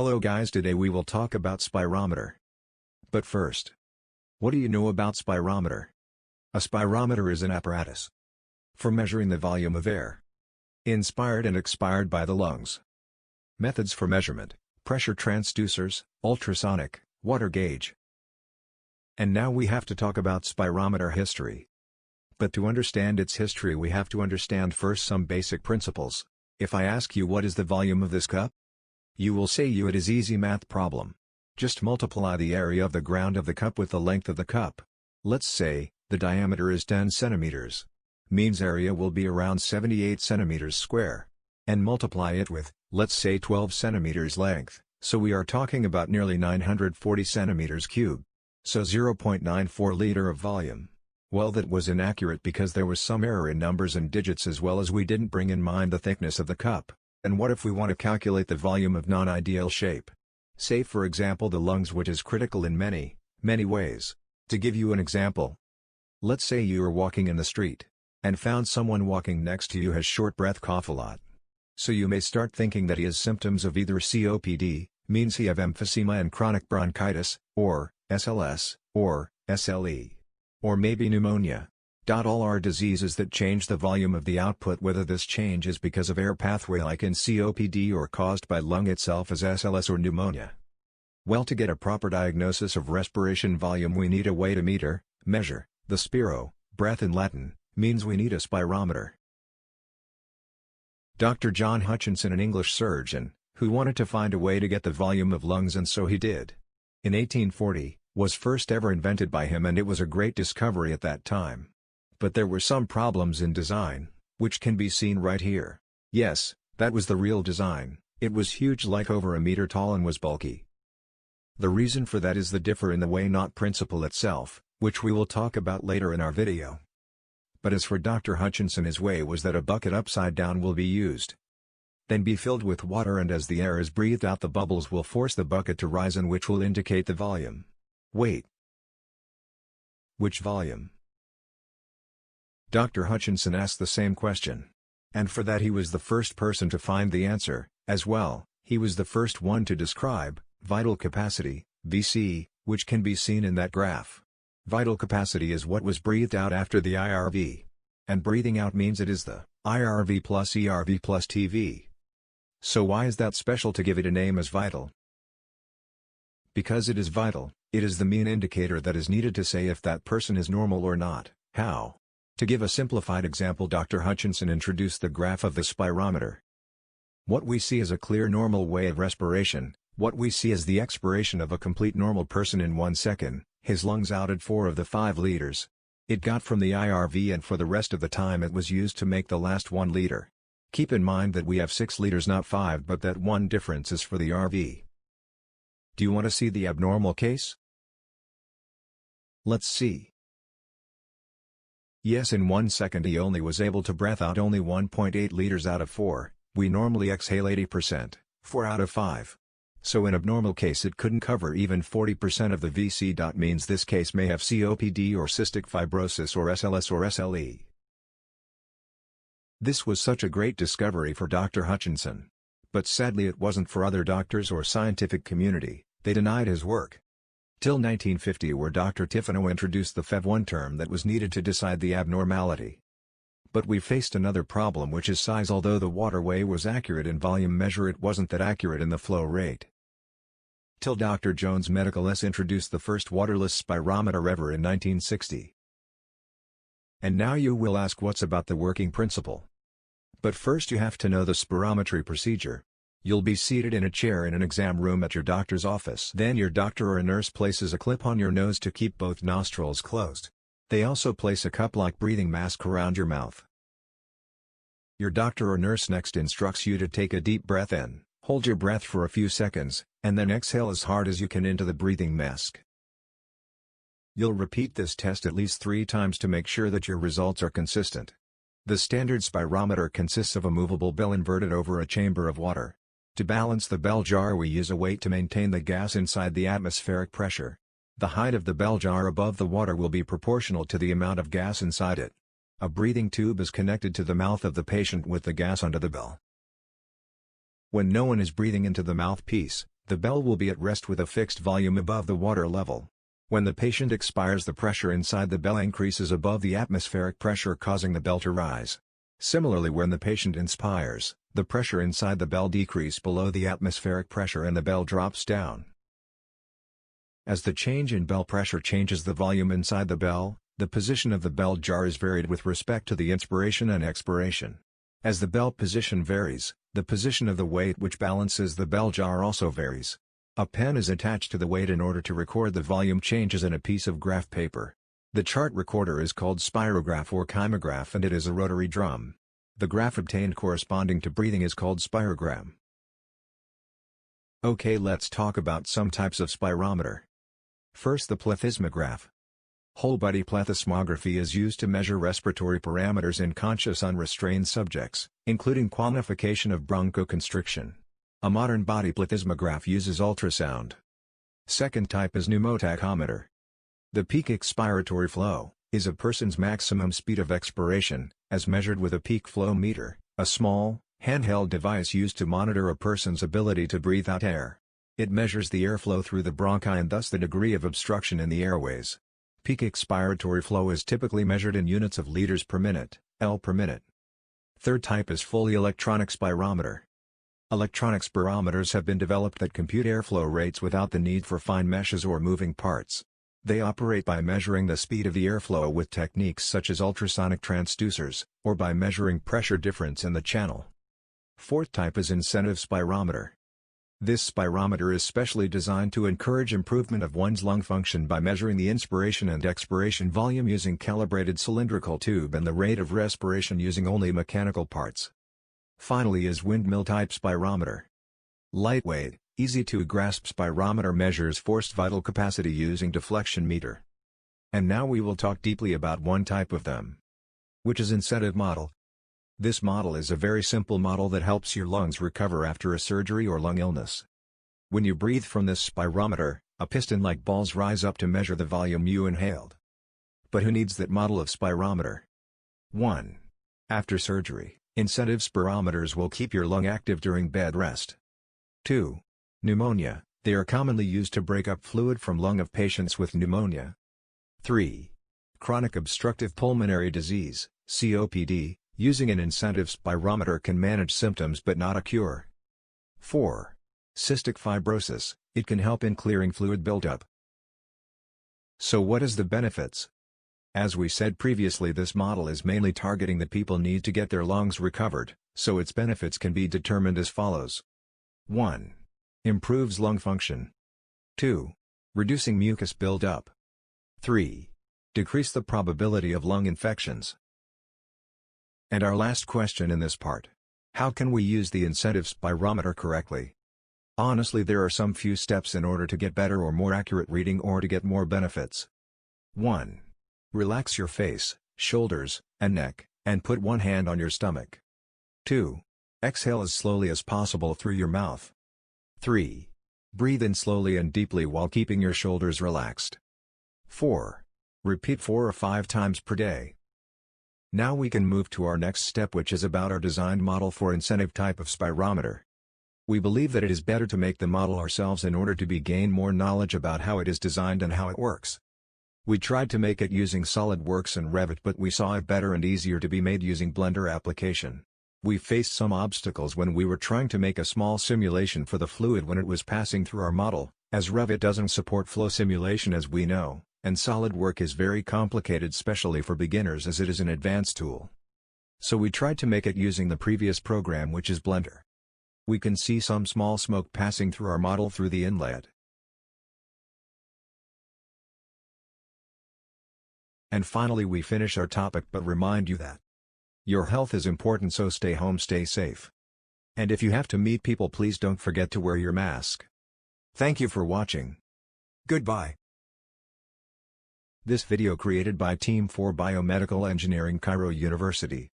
Hello guys, today we will talk about spirometer. But first, what do you know about spirometer? A spirometer is an apparatus for measuring the volume of air inspired and expired by the lungs. Methods for measurement: pressure transducers, ultrasonic, water gauge. And now we have to talk about spirometer history. But to understand its history we have to understand first some basic principles. If I ask you what is the volume of this cup, you will say it is easy math problem. Just multiply the area of the ground of the cup with the length of the cup. Let's say, the diameter is 10 centimeters. Means area will be around 78 centimeters square. And multiply it with, let's say 12 centimeters length, so we are talking about nearly 940 centimeters cube. So 0.94 liter of volume. Well, that was inaccurate because there was some error in numbers and digits, as well as we didn't bring in mind the thickness of the cup. And what if we want to calculate the volume of non-ideal shape? Say for example the lungs, which is critical in many ways. To give you an example, let's say you are walking in the street, and found someone walking next to you has short breath, cough a lot. So you may start thinking that he has symptoms of either COPD, means he have emphysema and chronic bronchitis, or SLS, or SLE. Or maybe pneumonia. All are diseases that change the volume of the output, whether this change is because of air pathway like in COPD or caused by lung itself as SLS or pneumonia. Well, to get a proper diagnosis of respiration volume we need a way to measure. The spiro, breath in Latin, means we need a spirometer. Dr. John Hutchinson, an English surgeon, who wanted to find a way to get the volume of lungs, and so he did. In 1840, was first ever invented by him, and it was a great discovery at that time. But there were some problems in design, which can be seen right here. Yes, that was the real design. It was huge, like over a meter tall, and was bulky. The reason for that is the differ in the way, not principle itself, which we will talk about later in our video. But as for Dr. Hutchinson, his way was that a bucket upside down will be used. Then be filled with water, and as the air is breathed out the bubbles will force the bucket to rise, and which will indicate the volume. Wait. Which volume? Dr. Hutchinson asked the same question. And for that he was the first person to find the answer. As well, he was the first one to describe vital capacity, VC, which can be seen in that graph. Vital capacity is what was breathed out after the IRV. And breathing out means it is the IRV plus ERV plus TV. So why is that special to give it a name as vital? Because it is vital, it is the mean indicator that is needed to say if that person is normal or not. How? To give a simplified example, Dr. Hutchinson introduced the graph of the spirometer. What we see is a clear normal way of respiration. What we see is the expiration of a complete normal person in 1 second. His lungs outed 4 of the 5 liters. It got from the IRV, and for the rest of the time it was used to make the last 1 liter. Keep in mind that we have 6 liters, not 5, but that one difference is for the RV. Do you want to see the abnormal case? Let's see. Yes, in 1 second he only was able to breath out only 1.8 liters out of 4, we normally exhale 80%, 4 out of 5. So in abnormal case it couldn't cover even 40% of the VC. Means this case may have COPD or cystic fibrosis or SLS or SLE. This was such a great discovery for Dr. Hutchinson. But sadly it wasn't for other doctors or scientific community. They denied his work. Till 1950, where Dr. Tiffano introduced the FEV1 term that was needed to decide the abnormality. But we faced another problem, which is size. Although the waterway was accurate in volume measure, it wasn't that accurate in the flow rate. Till Dr. Jones Medical S introduced the first waterless spirometer ever in 1960. And now you will ask, what's about the working principle? But first you have to know the spirometry procedure. You'll be seated in a chair in an exam room at your doctor's office. Then your doctor or a nurse places a clip on your nose to keep both nostrils closed. They also place a cup-like breathing mask around your mouth. Your doctor or nurse next instructs you to take a deep breath in, hold your breath for a few seconds, and then exhale as hard as you can into the breathing mask. You'll repeat this test at least 3 times to make sure that your results are consistent. The standard spirometer consists of a movable bell inverted over a chamber of water. To balance the bell jar we use a weight to maintain the gas inside the atmospheric pressure. The height of the bell jar above the water will be proportional to the amount of gas inside it. A breathing tube is connected to the mouth of the patient with the gas under the bell. When no one is breathing into the mouthpiece, The bell will be at rest with a fixed volume above the water level. When the patient expires, the pressure inside the bell increases above the atmospheric pressure, causing the bell to rise. Similarly, when the patient inspires, the pressure inside the bell decreases below the atmospheric pressure and the bell drops down. As the change in bell pressure changes the volume inside the bell, the position of the bell jar is varied with respect to the inspiration and expiration. As the bell position varies, the position of the weight which balances the bell jar also varies. A pen is attached to the weight in order to record the volume changes in a piece of graph paper. The chart recorder is called spirograph or kymograph, and it is a rotary drum. The graph obtained corresponding to breathing is called spirogram. Okay, let's talk about some types of spirometer. First, the plethysmograph. Whole-body plethysmography is used to measure respiratory parameters in conscious unrestrained subjects, including quantification of bronchoconstriction. A modern body plethysmograph uses ultrasound. Second type is pneumotachometer. The peak expiratory flow is a person's maximum speed of expiration, as measured with a peak flow meter, a small, handheld device used to monitor a person's ability to breathe out air. It measures the airflow through the bronchi and thus the degree of obstruction in the airways. Peak expiratory flow is typically measured in units of liters per minute, L per minute. Third type is fully electronic spirometer. Electronic spirometers have been developed that compute airflow rates without the need for fine meshes or moving parts. They operate by measuring the speed of the airflow with techniques such as ultrasonic transducers, or by measuring pressure difference in the channel. Fourth type is incentive spirometer. This spirometer is specially designed to encourage improvement of one's lung function by measuring the inspiration and expiration volume using calibrated cylindrical tube and the rate of respiration using only mechanical parts. Finally is windmill-type spirometer. Lightweight, easy-to-grasp spirometer measures forced vital capacity using deflection meter. And now we will talk deeply about one type of them, which is incentive model. This model is a very simple model that helps your lungs recover after a surgery or lung illness. When you breathe from this spirometer, a piston-like balls rise up to measure the volume you inhaled. But who needs that model of spirometer? 1. After surgery, incentive spirometers will keep your lung active during bed rest. 2. Pneumonia, they are commonly used to break up fluid from lung of patients with pneumonia. 3. Chronic obstructive pulmonary disease, COPD, using an incentive spirometer can manage symptoms but not a cure. 4. Cystic fibrosis, it can help in clearing fluid buildup. So what is the benefits? As we said previously, this model is mainly targeting the people need to get their lungs recovered, so its benefits can be determined as follows. 1. Improves lung function. 2. Reducing mucus buildup. 3. Decrease the probability of lung infections. And our last question in this part. How can we use the incentive spirometer correctly? Honestly, there are some few steps in order to get better or more accurate reading or to get more benefits. 1. Relax your face, shoulders, and neck, and put one hand on your stomach. 2. Exhale as slowly as possible through your mouth. 3. Breathe in slowly and deeply while keeping your shoulders relaxed. 4. Repeat 4 or 5 times per day. Now we can move to our next step, which is about our designed model for incentive type of spirometer. We believe that it is better to make the model ourselves in order to gain more knowledge about how it is designed and how it works. We tried to make it using SolidWorks and Revit, but we saw it better and easier to be made using Blender application. We faced some obstacles when we were trying to make a small simulation for the fluid when it was passing through our model, as Revit doesn't support flow simulation as we know, and SolidWorks is very complicated, especially for beginners as it is an advanced tool. So we tried to make it using the previous program, which is Blender. We can see some small smoke passing through our model through the inlet. And finally we finish our topic, but remind you that your health is important, so stay home, stay safe. And if you have to meet people, please don't forget to wear your mask. Thank you for watching. Goodbye. This video created by Team for Biomedical Engineering, Cairo University.